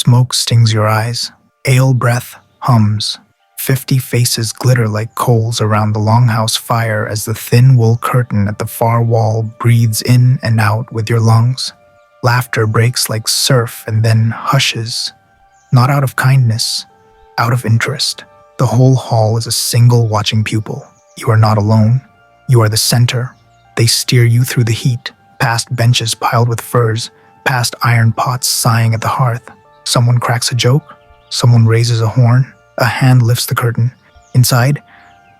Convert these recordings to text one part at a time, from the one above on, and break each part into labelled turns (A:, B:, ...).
A: Smoke stings your eyes. Ale breath hums. 50 faces glitter like coals around the longhouse fire as the thin wool curtain at the far wall breathes in and out with your lungs. Laughter breaks like surf and then hushes. Not out of kindness, out of interest. The whole hall is a single watching pupil. You are not alone. You are the center. They steer you through the heat, past benches piled with furs, past iron pots sighing at the hearth. Someone cracks a joke. Someone raises a horn. A hand lifts the curtain. Inside,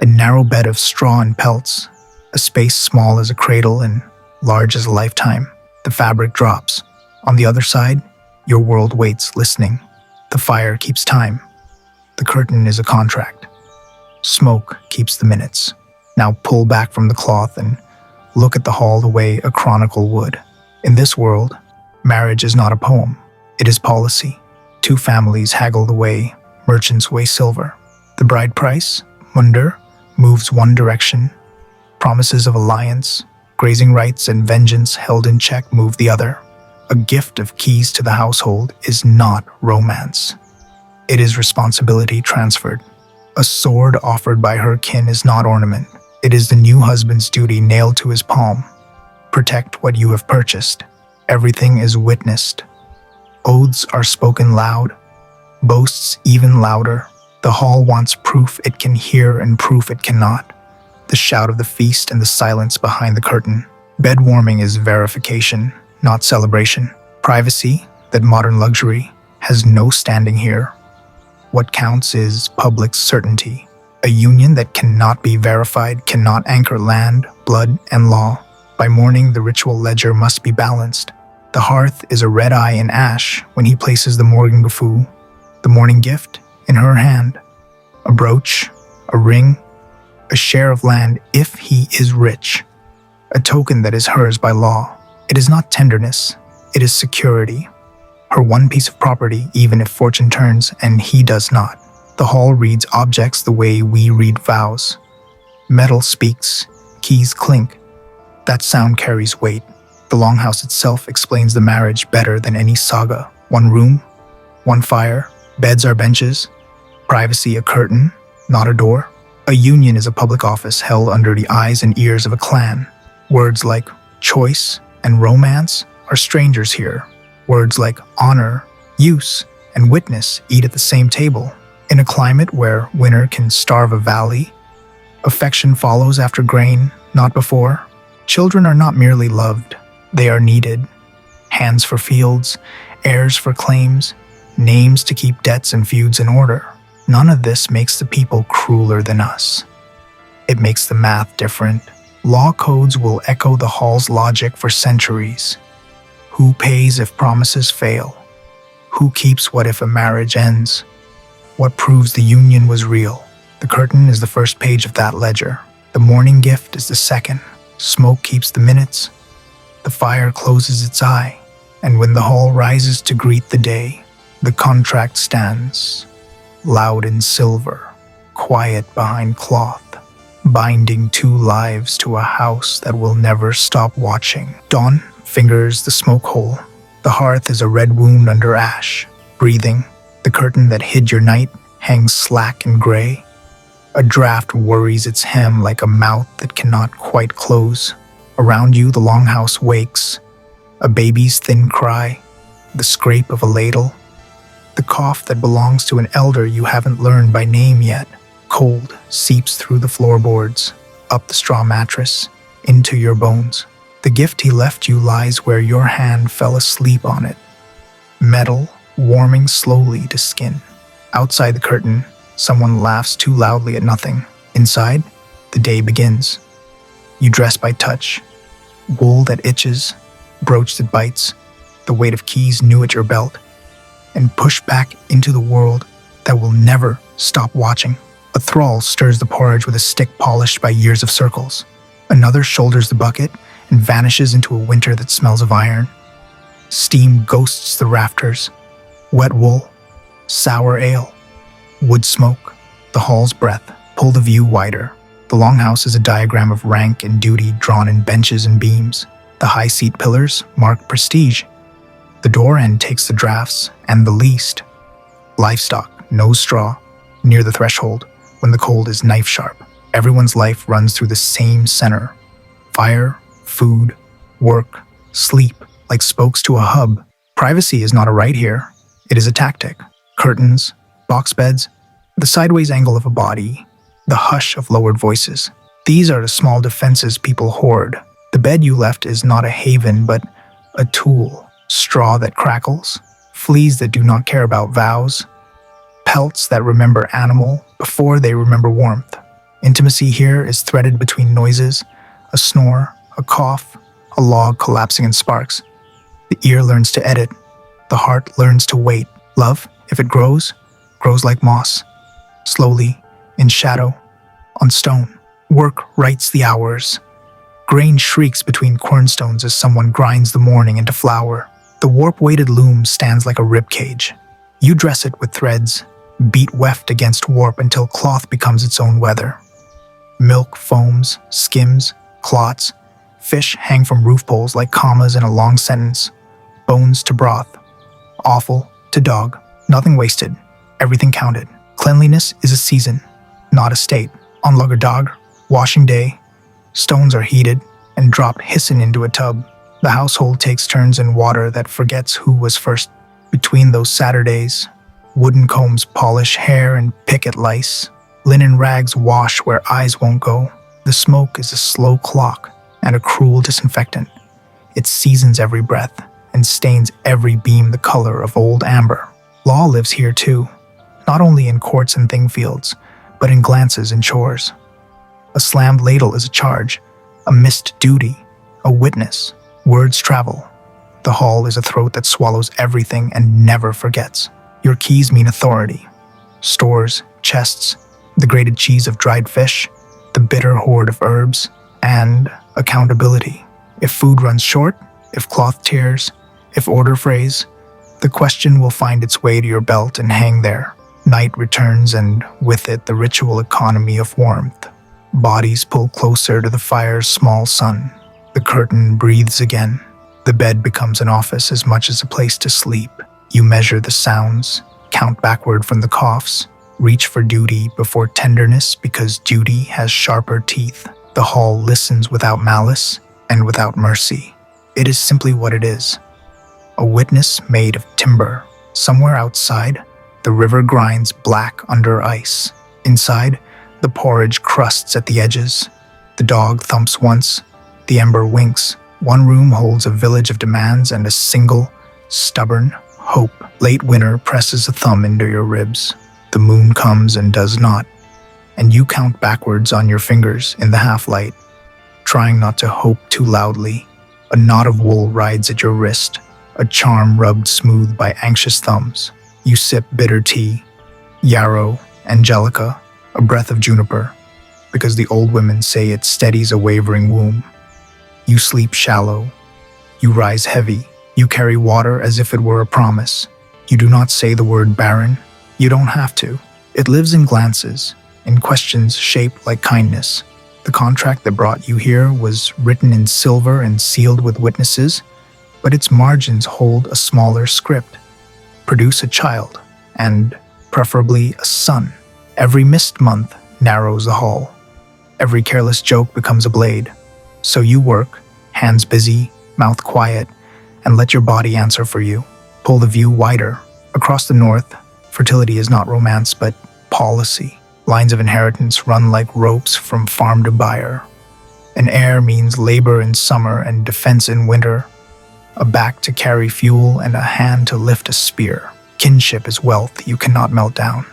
A: a narrow bed of straw and pelts. A space small as a cradle and large as a lifetime. The fabric drops. On the other side, your world waits, listening. The fire keeps time. The curtain is a contract. Smoke keeps the minutes. Now pull back from the cloth and look at the hall the way a chronicle would. In this world, marriage is not a poem. It is policy. Two families haggle the way merchants weigh silver. The bride price, munder, moves one direction. Promises of alliance, grazing rights, and vengeance held in check move the other. A gift of keys to the household is not romance. It is responsibility transferred. A sword offered by her kin is not ornament. It is the new husband's duty nailed to his palm. Protect what you have purchased. Everything is witnessed. Oaths are spoken loud. Boasts even louder. The hall wants proof it can hear and proof it cannot. The shout of the feast and the silence behind the curtain. Bed warming is verification, not celebration. Privacy, that modern luxury, has no standing here. What counts is public certainty. A union that cannot be verified cannot anchor land, blood, and law. By morning, the ritual ledger must be balanced. The hearth is a red eye in ash when he places the morgengafoo, the morning gift, in her hand. A brooch, a ring, a share of land if he is rich. A token that is hers by law. It is not tenderness, it is security. Her one piece of property, even if fortune turns and he does not. The hall reads objects the way we read vows. Metal speaks, keys clink. That sound carries weight. The longhouse itself explains the marriage better than any saga. One room, one fire, beds are benches, privacy a curtain, not a door. A union is a public office held under the eyes and ears of a clan. Words like choice and romance are strangers here. Words like honor, use, and witness eat at the same table. In a climate where winter can starve a valley, affection follows after grain, not before. Children are not merely loved, they are needed. Hands for fields, heirs for claims, names to keep debts and feuds in order. None of this makes the people crueler than us. It makes the math different. Law codes will echo the hall's logic for centuries. Who pays if promises fail? Who keeps what if a marriage ends? What proves the union was real? The curtain is the first page of that ledger. The morning gift is the second. Smoke keeps the minutes. The fire closes its eye. And when the hall rises to greet the day, the contract stands, loud in silver, quiet behind cloth, binding two lives to a house that will never stop watching. Dawn fingers the smoke hole. The hearth is a red wound under ash, breathing. The curtain that hid your night hangs slack and gray. A draft worries its hem like a mouth that cannot quite close. Around you, the longhouse wakes. A baby's thin cry, the scrape of a ladle, the cough that belongs to an elder you haven't learned by name yet. Cold seeps through the floorboards, up the straw mattress, into your bones. The gift he left you lies where your hand fell asleep on it. Metal, warming slowly to skin. Outside the curtain, someone laughs too loudly at nothing. Inside, the day begins. You dress by touch. Wool that itches, brooch that bites, the weight of keys new at your belt, and push back into the world that will never stop watching. A thrall stirs the porridge with a stick polished by years of circles. Another shoulders the bucket and vanishes into a winter that smells of iron. Steam ghosts the rafters. Wet wool, sour ale, wood smoke, the hall's breath pull the view wider. The longhouse is a diagram of rank and duty drawn in benches and beams. The high seat pillars mark prestige. The door end takes the drafts and the least. Livestock, no straw, near the threshold, when the cold is knife sharp. Everyone's life runs through the same center. Fire, food, work, sleep, like spokes to a hub. Privacy is not a right here. It is a tactic. Curtains, box beds, the sideways angle of a body, the hush of lowered voices. These are the small defenses people hoard. The bed you left is not a haven, but a tool. Straw that crackles, fleas that do not care about vows, pelts that remember animal before they remember warmth. Intimacy here is threaded between noises, a snore, a cough, a log collapsing in sparks. The ear learns to edit. The heart learns to wait. Love, if it grows, grows like moss. Slowly, in shadow, on stone. Work writes the hours. Grain shrieks between cornstones as someone grinds the morning into flour. The warp-weighted loom stands like a ribcage. You dress it with threads, beat weft against warp until cloth becomes its own weather. Milk foams, skims, clots. Fish hang from roof poles like commas in a long sentence. Bones to broth. Offal to dog. Nothing wasted. Everything counted. Cleanliness is a season, not a state. On Lugger washing day, stones are heated and dropped hissing into a tub. The household takes turns in water that forgets who was first. Between those Saturdays, wooden combs polish hair and pick at lice. Linen rags wash where eyes won't go. The smoke is a slow clock and a cruel disinfectant. It seasons every breath and stains every beam the color of old amber. Law lives here too, not only in courts and thing fields, but in glances and chores. A slammed ladle is a charge, a missed duty, a witness. Words travel. The hall is a throat that swallows everything and never forgets. Your keys mean authority. Stores, chests, the grated cheese of dried fish, the bitter hoard of herbs, and accountability. If food runs short, if cloth tears, if order frays, the question will find its way to your belt and hang there. Night returns and with it the ritual economy of warmth. Bodies pull closer to the fire's small sun. The curtain breathes again. The bed becomes an office as much as a place to sleep. You measure the sounds, count backward from the coughs, reach for duty before tenderness because duty has sharper teeth. The hall listens without malice and without mercy. It is simply what it is. A witness made of timber. Somewhere outside, the river grinds black under ice. Inside, the porridge crusts at the edges. The dog thumps once. The ember winks. One room holds a village of demands and a single, stubborn hope. Late winter presses a thumb into your ribs. The moon comes and does not. And you count backwards on your fingers in the half-light, trying not to hope too loudly. A knot of wool rides at your wrist, a charm rubbed smooth by anxious thumbs. You sip bitter tea, yarrow, angelica, a breath of juniper, because the old women say it steadies a wavering womb. You sleep shallow. You rise heavy. You carry water as if it were a promise. You do not say the word barren. You don't have to. It lives in glances, in questions shaped like kindness. The contract that brought you here was written in silver and sealed with witnesses, but its margins hold a smaller script. Produce a child, and preferably a son. Every missed month narrows the hall. Every careless joke becomes a blade. So you work, hands busy, mouth quiet, and let your body answer for you. Pull the view wider. Across the north, fertility is not romance, but policy. Lines of inheritance run like ropes from farm to buyer. An heir means labor in summer and defense in winter. A back to carry fuel and a hand to lift a spear. Kinship is wealth you cannot melt down.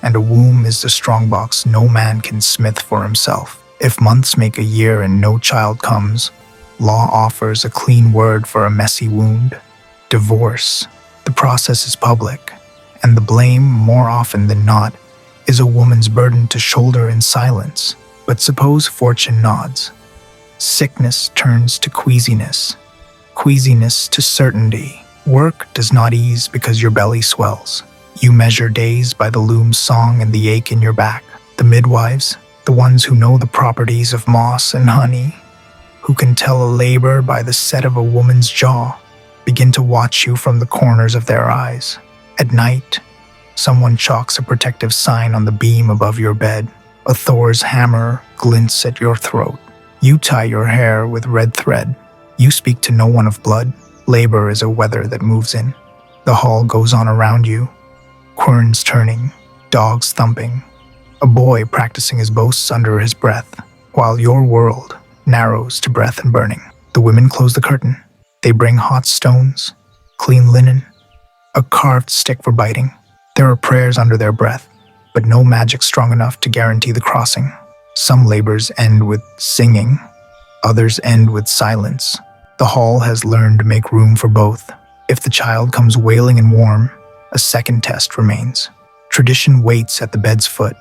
A: And a womb is the strongbox no man can smith for himself. If months make a year and no child comes, law offers a clean word for a messy wound. Divorce. The process is public, and the blame, more often than not, is a woman's burden to shoulder in silence. But suppose fortune nods. Sickness turns to queasiness. Queasiness to certainty. Work does not ease because your belly swells. You measure days by the loom's song and the ache in your back. The midwives, the ones who know the properties of moss and honey, who can tell a labor by the set of a woman's jaw. begin to watch you from the corners of their eyes. At night, someone chalks a protective sign on the beam above your bed. A Thor's hammer glints at your throat. You tie your hair with red thread. You speak to no one of blood. Labor is a weather that moves in. The hall goes on around you. Querns turning, dogs thumping. A boy practicing his boasts under his breath, while your world narrows to breath and burning. The women close the curtain. They bring hot stones, clean linen, a carved stick for biting. There are prayers under their breath, but no magic strong enough to guarantee the crossing. Some labors end with singing, others end with silence. The hall has learned to make room for both. If the child comes wailing and warm, a second test remains. Tradition waits at the bed's foot.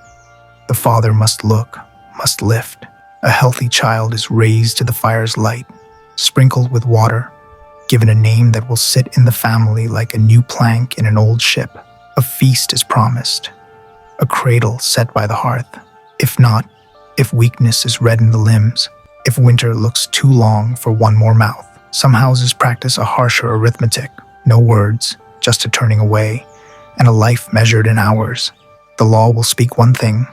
A: The father must look, must lift. A healthy child is raised to the fire's light, sprinkled with water, given a name that will sit in the family like a new plank in an old ship. A feast is promised, a cradle set by the hearth. If not, if weakness is red in the limbs, if winter looks too long for one more mouth. Some houses practice a harsher arithmetic, no words, just a turning away, and a life measured in hours. The law will speak one thing,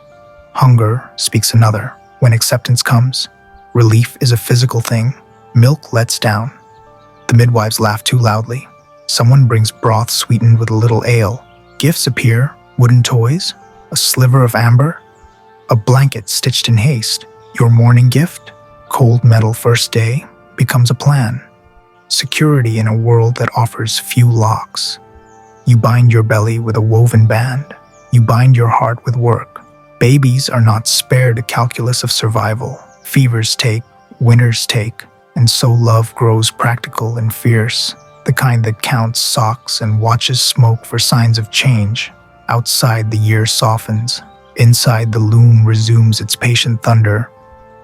A: hunger speaks another. When acceptance comes, relief is a physical thing. Milk lets down. The midwives laugh too loudly. Someone brings broth sweetened with a little ale. Gifts appear, wooden toys, a sliver of amber, a blanket stitched in haste. Your morning gift, cold metal first day, becomes a plan. Security in a world that offers few locks. You bind your belly with a woven band. You bind your heart with work. Babies are not spared a calculus of survival. Fevers take, winters take, and so love grows practical and fierce, the kind that counts socks and watches smoke for signs of change. Outside, the year softens. Inside, the loom resumes its patient thunder,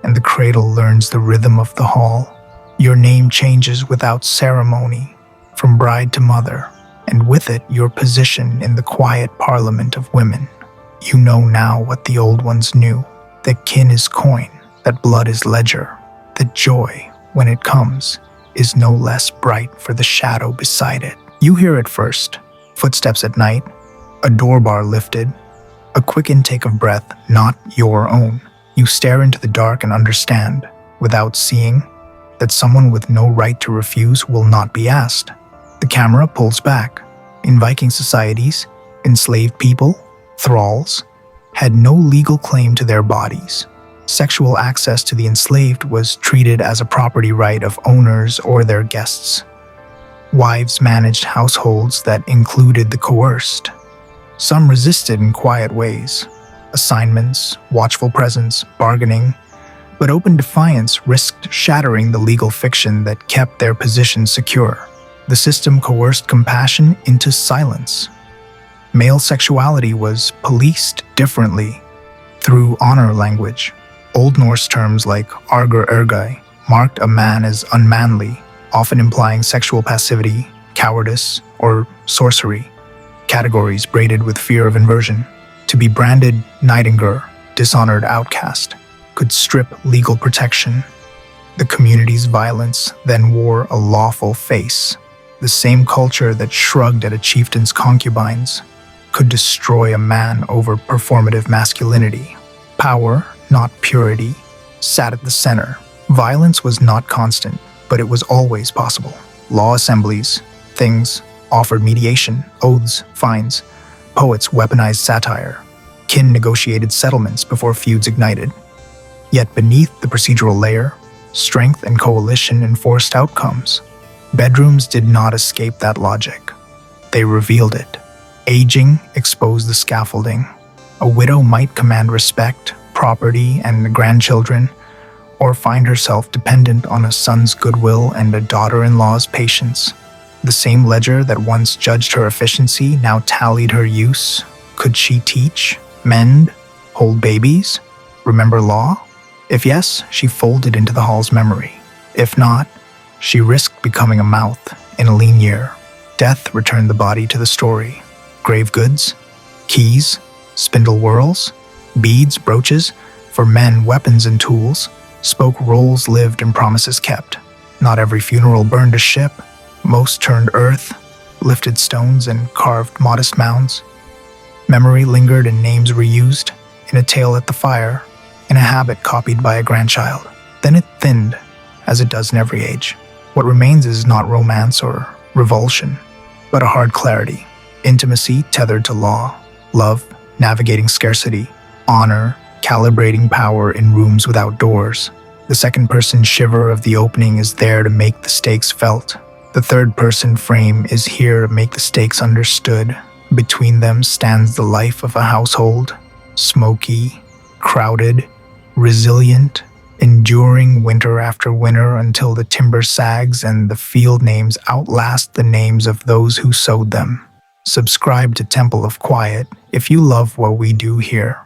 A: and the cradle learns the rhythm of the hall. Your name changes without ceremony, from bride to mother, and with it your position in the quiet parliament of women. You know now what the old ones knew, that kin is coin, that blood is ledger, that joy, when it comes, is no less bright for the shadow beside it. You hear it first, footsteps at night, a door bar lifted, a quick intake of breath not your own. You stare into the dark and understand, without seeing, that someone with no right to refuse will not be asked. The camera pulls back. In Viking societies, enslaved people, thralls, had no legal claim to their bodies. Sexual access to the enslaved was treated as a property right of owners or their guests. Wives managed households that included the coerced. Some resisted in quiet ways. Assignments, watchful presence, bargaining, but open defiance risked shattering the legal fiction that kept their position secure. The system coerced compassion into silence. Male sexuality was policed differently through honor language. Old Norse terms like ergi marked a man as unmanly, often implying sexual passivity, cowardice, or sorcery, categories braided with fear of inversion. To be branded Nightingale, dishonored outcast, could strip legal protection. The community's violence then wore a lawful face. The same culture that shrugged at a chieftain's concubines could destroy a man over performative masculinity. Power, not purity, sat at the center. Violence was not constant, but it was always possible. Law assemblies, things, offered mediation, oaths, fines. Poets weaponized satire. Kin negotiated settlements before feuds ignited. Yet beneath the procedural layer, strength and coalition enforced outcomes. Bedrooms did not escape that logic. They revealed it. Aging exposed the scaffolding. A widow might command respect, property, and grandchildren, or find herself dependent on a son's goodwill and a daughter-in-law's patience. The same ledger that once judged her efficiency now tallied her use. Could she teach, mend, hold babies, remember law? If yes, she folded into the hall's memory. If not, she risked becoming a mouth in a lean year. Death returned the body to the story. Grave goods, keys, spindle whorls, beads, brooches, for men weapons and tools, spoke roles lived and promises kept. Not every funeral burned a ship, Most turned earth, lifted stones, and carved modest mounds. Memory lingered and names reused, in a tale at the fire, in a habit copied by a grandchild. Then it thinned, as it does in every age. What remains is not romance or revulsion, but a hard clarity, intimacy tethered to law, love navigating scarcity, honor calibrating power in rooms without doors. The second-person shiver of the opening is there to make the stakes felt. The third-person frame is here to make the stakes understood. Between them stands the life of a household, smoky, crowded, resilient, enduring winter after winter until the timber sags and the field names outlast the names of those who sowed them. Subscribe to Temple of Quiet if you love what we do here.